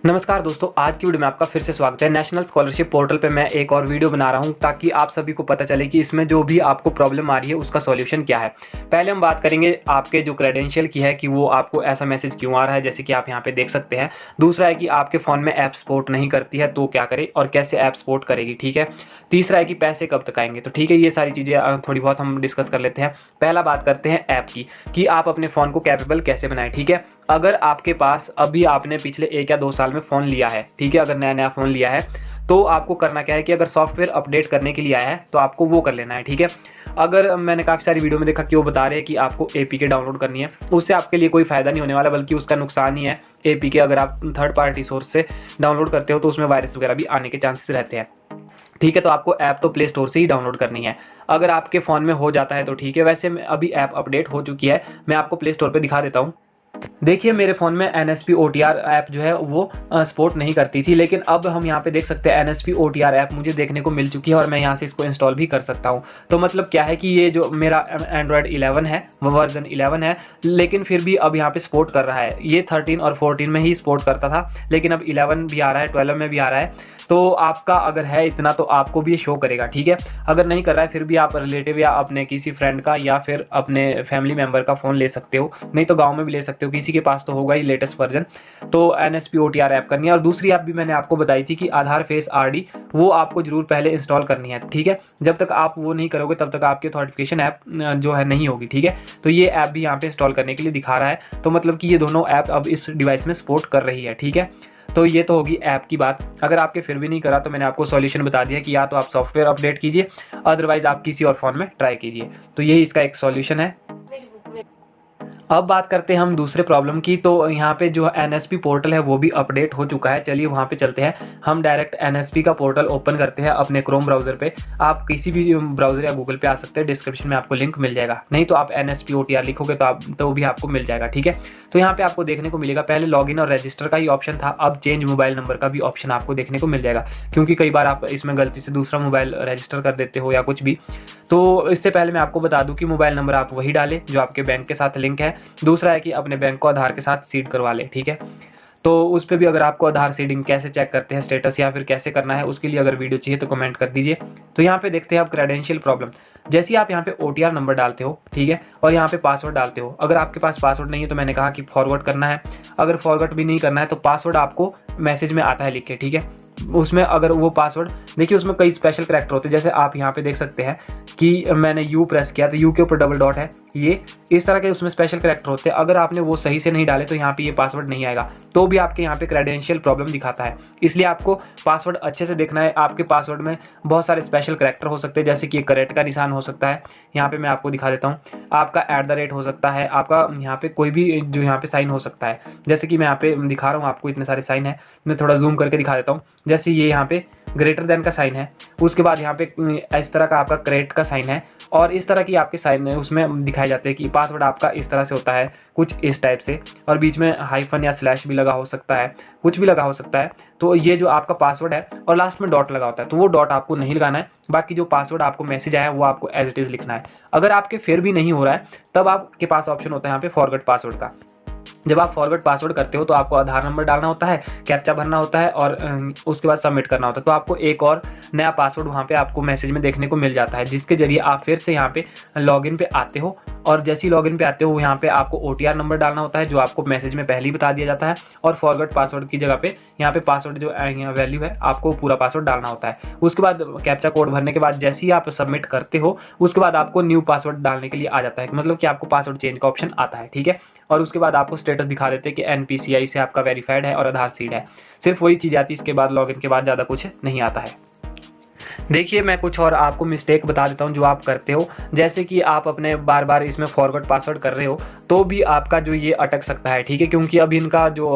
नमस्कार दोस्तों, आज की वीडियो में आपका फिर से स्वागत है। नेशनल स्कॉलरशिप पोर्टल पे मैं एक और वीडियो बना रहा हूं ताकि आप सभी को पता चले कि इसमें जो भी आपको प्रॉब्लम आ रही है उसका सॉल्यूशन क्या है। पहले हम बात करेंगे आपके जो क्रेडेंशियल की है कि वो आपको ऐसा मैसेज क्यों आ रहा है, जैसे कि आप यहाँ पे देख सकते हैं। दूसरा है कि आपके फ़ोन में ऐप सपोर्ट नहीं करती है तो क्या करें और कैसे ऐप सपोर्ट करेगी, ठीक है। तीसरा है कि पैसे कब तक आएंगे, तो ठीक है, ये सारी चीज़ें थोड़ी बहुत हम डिस्कस कर लेते हैं। पहला बात करते हैं ऐप की कि आप अपने फ़ोन को कैपेबल कैसे बनाएं, ठीक है। अगर आपके पास अभी आपने पिछले 1 या 2 साल में फ़ोन लिया है, ठीक है, अगर नया फ़ोन लिया है तो आपको करना क्या है कि अगर सॉफ्टवेयर अपडेट करने के लिए आया है तो आपको वो कर लेना है, ठीक है। अगर मैंने काफ़ी सारी वीडियो में देखा कि वो बता रहे हैं कि आपको एपीके डाउनलोड करनी है, उससे आपके लिए कोई फ़ायदा नहीं होने वाला, बल्कि उसका नुकसान ही है। एपीके अगर आप थर्ड पार्टी सोर्स से डाउनलोड करते हो तो उसमें वायरस वगैरह भी आने के चांसेस रहते हैं, ठीक है। तो आपको ऐप तो प्ले स्टोर से ही डाउनलोड करनी है। अगर आपके फ़ोन में हो जाता है तो ठीक है, वैसे अभी ऐप अपडेट हो चुकी है, मैं आपको प्ले स्टोर पर दिखा देता हूँ। देखिए मेरे फ़ोन में एनएसपी ओटीआर ऐप जो है वो सपोर्ट नहीं करती थी, लेकिन अब हम यहाँ पे देख सकते हैं एनएसपी ओटीआर ऐप मुझे देखने को मिल चुकी है और मैं यहाँ से इसको इंस्टॉल भी कर सकता हूँ। तो मतलब क्या है कि ये जो मेरा एंड्रॉयड 11 है, वो वर्जन 11 है, लेकिन फिर भी अब यहाँ पे सपोर्ट कर रहा है। ये 13 और 14 में ही सपोर्ट करता था, लेकिन अब 11 भी आ रहा है, 12 में भी आ रहा है। तो आपका अगर है इतना तो आपको भी ये शो करेगा, ठीक है। अगर नहीं कर रहा है फिर भी आप रिलेटिव या अपने किसी फ्रेंड का या फिर अपने फैमिली मेम्बर का फ़ोन ले सकते हो, नहीं तो गाँव में भी ले सकते हो, किसी के पास तो होगा ही लेटेस्ट वर्जन। तो एनएसपी ओटीआर ऐप करनी है। और दूसरी ऐप भी मैंने आपको बताई थी कि आधार फेस आरडी, वो आपको जरूर पहले इंस्टॉल करनी है, ठीक है। जब तक आप वो नहीं करोगे तब तक आपकी ऑथेंटिकेशन ऐप जो है नहीं होगी, ठीक है। तो ये ऐप भी यहाँ पे इंस्टॉल करने के लिए दिखा रहा है, तो मतलब कि ये दोनों ऐप अब इस डिवाइस में सपोर्ट कर रही है, ठीक है। तो ये तो होगी ऐप की बात। अगर आपके फिर भी नहीं करा तो मैंने आपको सॉल्यूशन बता दिया कि या तो आप सॉफ्टवेयर अपडेट कीजिए, अदरवाइज आप किसी और फ़ोन में ट्राई कीजिए। तो यही इसका एक सॉल्यूशन है। अब बात करते हैं हम दूसरे प्रॉब्लम की। तो यहाँ पे जो एनएसपी पोर्टल है वो भी अपडेट हो चुका है। चलिए वहाँ पे चलते हैं। हम डायरेक्ट एनएसपी का पोर्टल ओपन करते हैं अपने क्रोम ब्राउज़र पे। आप किसी भी ब्राउज़र या गूगल पे आ सकते हैं, डिस्क्रिप्शन में आपको लिंक मिल जाएगा, नहीं तो आप एनएसपी ओटीआर लिखोगे तो भी आपको मिल जाएगा, ठीक है। तो यहाँ पे आपको देखने को मिलेगा, पहले लॉगिन और रजिस्टर का ही ऑप्शन था, अब चेंज मोबाइल नंबर का भी ऑप्शन आपको देखने को मिल जाएगा, क्योंकि कई बार आप इसमें गलती से दूसरा मोबाइल रजिस्टर कर देते हो या कुछ भी। तो इससे पहले मैं आपको बता दूं कि मोबाइल नंबर आप वही डालें जो आपके बैंक के साथ लिंक है। दूसरा है कि अपने बैंक को आधार के साथ सीड करवा लें, ठीक है। तो उस पर भी अगर आपको आधार सीडिंग कैसे चेक करते हैं स्टेटस, या फिर कैसे करना है, उसके लिए अगर वीडियो चाहिए तो कमेंट कर दीजिए। तो यहाँ पे देखते हैं आप क्रेडेंशियल प्रॉब्लम। जैसे ही आप यहाँ पे ओटीआर नंबर डालते हो, ठीक है, और यहाँ पे पासवर्ड डालते हो, अगर आपके पास पासवर्ड नहीं है तो मैंने कहा कि फॉरवर्ड करना है। अगर फॉरवर्ड भी नहीं करना है तो पासवर्ड आपको मैसेज में आता है लिख के, ठीक है। उसमें अगर वो पासवर्ड, देखिए उसमें कई स्पेशल करैक्टर होते हैं, जैसे आप यहाँ पे देख सकते हैं कि मैंने यू प्रेस किया तो यू के ऊपर डबल डॉट है, ये इस तरह के उसमें स्पेशल करैक्टर होते हैं। अगर आपने वो सही से नहीं डाले तो यहाँ पे ये पासवर्ड नहीं आएगा, तो भी आपके यहाँ पे क्रेडेंशियल प्रॉब्लम दिखाता है। इसलिए आपको पासवर्ड अच्छे से देखना है। आपके पासवर्ड में बहुत सारे स्पेशल करैक्टर हो सकते हैं, जैसे कि करेक्ट का निशान हो सकता है, यहाँ पे मैं आपको दिखा देता हूँ। आपका @ हो सकता है, आपका यहाँ पे कोई भी जो यहाँ पे साइन हो सकता है, जैसे कि मैं यहाँ पे दिखा रहा हूँ आपको, इतने सारे साइन है, मैं थोड़ा जूम करके दिखा देता हूँ। जैसे ये यहाँ पे ग्रेटर देन का साइन है, उसके बाद यहाँ पे इस तरह का आपका करेक्ट का साइन है, और इस तरह की आपके साइन है उसमें दिखाए जाते हैं कि पासवर्ड आपका इस तरह से होता है, कुछ इस टाइप से, और बीच में हाइफन या स्लैश भी लगा हो सकता है, कुछ भी लगा हो सकता है। तो ये जो आपका पासवर्ड है और लास्ट में डॉट लगा होता है, तो वो डॉट आपको नहीं लगाना है। बाकी जो पासवर्ड आपको मैसेज आया है वो आपको एज इट इज़ लिखना है। अगर आपके फिर भी नहीं हो रहा है तब आपके पास ऑप्शन होता है यहाँ पे फॉरगेट पासवर्ड का। जब आप फॉरवर्ड पासवर्ड करते हो तो आपको आधार नंबर डालना होता है, कैप्चा भरना होता है, और उसके बाद सबमिट करना होता है। तो आपको एक और नया पासवर्ड वहाँ पे आपको मैसेज में देखने को मिल जाता है, जिसके जरिए आप फिर से यहाँ पे लॉगिन पे आते हो। और जैसे ही लॉगिन पे आते हो यहाँ पे आपको ओटीआर नंबर डालना होता है, जो आपको मैसेज में पहले ही बता दिया जाता है, और फॉरवर्ड पासवर्ड की जगह पे यहाँ पे पासवर्ड जो वैल्यू है आपको पूरा पासवर्ड डालना होता है। उसके बाद कैप्चा कोड भरने के बाद जैसे ही आप सबमिट करते हो उसके बाद आपको न्यू पासवर्ड डालने के लिए आ जाता है, मतलब कि आपको पासवर्ड चेंज का ऑप्शन आता है, ठीक है। और उसके बाद आपको स्टेटस दिखा देते हैं कि एनपीसीआई से आपका वेरीफाइड है और आधार सीड है। सिर्फ वही चीज़ आती है, इसके बाद लॉगिन के बाद ज़्यादा कुछ नहीं आता है। देखिए मैं कुछ और आपको मिस्टेक बता देता हूँ जो आप करते हो, जैसे कि आप अपने बार बार इसमें फॉरवर्ड पासवर्ड कर रहे हो तो भी आपका जो ये अटक सकता है, ठीक है, क्योंकि अभी इनका जो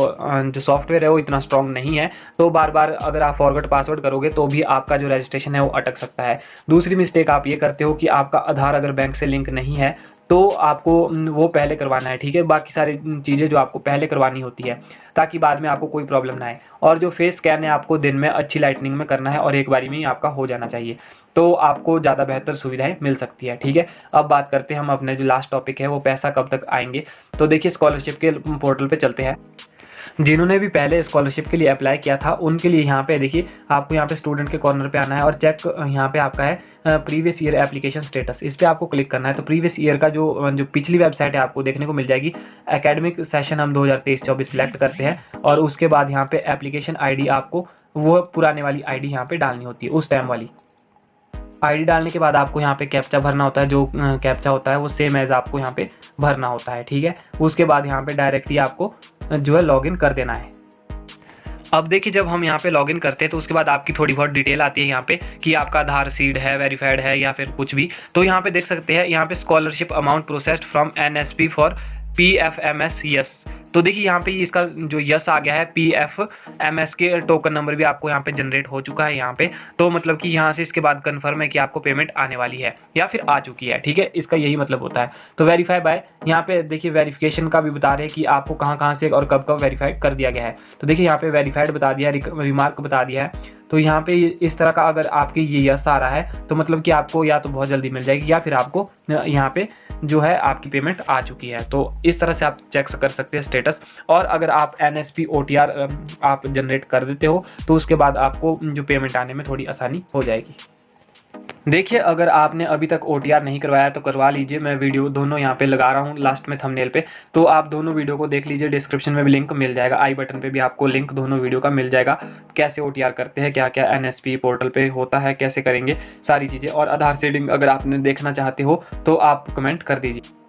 सॉफ्टवेयर है वो इतना स्ट्रॉन्ग नहीं है। तो बार बार अगर आप फॉरवर्ड पासवर्ड करोगे तो भी आपका जो रजिस्ट्रेशन है वो अटक सकता है। दूसरी मिस्टेक आप ये करते हो कि आपका आधार अगर बैंक से लिंक नहीं है तो आपको वो पहले करवाना है, ठीक है। बाकी सारी चीज़ें जो आपको पहले करवानी होती है ताकि बाद में आपको कोई प्रॉब्लम ना आए। और जो फेस स्कैन है आपको दिन में अच्छी लाइटनिंग में करना है और एक बारी में ही आपका हो जाना चाहिए, तो आपको ज़्यादा बेहतर सुविधाएं मिल सकती है, ठीक है। अब बात करते हैं हम अपने जो लास्ट टॉपिक है वो पैसा कब तक आएंगे। तो देखिए स्कॉलरशिप के पोर्टल पे चलते हैं। जिन्होंने भी पहले स्कॉलरशिप के लिए अप्लाई किया था उनके लिए यहाँ पे देखिए आपको यहाँ पे स्टूडेंट के कॉर्नर पे आना है और चेक यहाँ पे आपका है प्रीवियस ईयर एप्लीकेशन स्टेटस, इस पर आपको क्लिक करना है। तो प्रीवियस ईयर का जो पिछली वेबसाइट है आपको देखने को मिल जाएगी। एकेडमिक सेशन हम 2023-24 सिलेक्ट करते हैं और उसके बाद यहाँ पे एप्लीकेशन आईडी आपको वो पुराने वाली आईडी यहाँ पे डालनी होती है, उस टाइम वाली आईडी डालने के बाद आपको यहाँ पे कैप्चा भरना होता है। जो कैप्चा होता है वो सेम एज आपको यहाँ पे भरना होता है, ठीक है। उसके बाद यहाँ पे डायरेक्टली आपको जो है लॉगिन कर देना है। अब देखिए जब हम यहाँ पे लॉगिन करते हैं तो उसके बाद आपकी थोड़ी बहुत डिटेल आती है यहाँ पे कि आपका आधार सीड है, वेरीफाइड है या फिर कुछ भी। तो यहाँ पे देख सकते हैं यहाँ पे scholarship amount processed from NSP for PFMS yes. तो देखिए यहाँ पे इसका जो यस आ गया है, PFMS के टोकन नंबर भी आपको यहाँ पे जनरेट हो चुका है यहाँ पे। तो मतलब कि यहाँ से इसके बाद कंफर्म है कि आपको पेमेंट आने वाली है या फिर आ चुकी है, ठीक है। इसका यही मतलब होता है। तो वेरीफाई बाय यहाँ पे देखिए वेरिफिकेशन का भी बता रहे हैं कि आपको कहाँ से और कब कब वेरीफाइड कर दिया गया है। तो देखिए यहाँ पे वेरीफाइड बता दिया है, रिमार्क बता दिया है। तो यहाँ पे इस तरह का अगर आपके ये यस आ रहा है तो मतलब कि आपको या तो बहुत जल्दी मिल जाएगी या फिर आपको यहाँ पे जो है आपकी पेमेंट आ चुकी है। तो इस तरह से आप चेक कर सकते हैं स्टेटस। और अगर आप NSP OTR आप जनरेट कर देते हो तो उसके बाद आपको जो पेमेंट आने में थोड़ी आसानी हो जाएगी। देखिए अगर आपने अभी तक OTR नहीं करवाया तो करवा लीजिए। मैं वीडियो दोनों यहाँ पे लगा रहा हूँ लास्ट में थंबनेल पे, तो आप दोनों वीडियो को देख लीजिए। डिस्क्रिप्शन में भी लिंक मिल जाएगा, आई बटन पे भी आपको लिंक दोनों वीडियो का मिल जाएगा। कैसे OTR करते हैं, क्या क्या NSP पोर्टल पे होता है, कैसे करेंगे, सारी चीज़ें। और आधार सीडिंग अगर आपने देखना चाहते हो तो आप कमेंट कर दीजिए।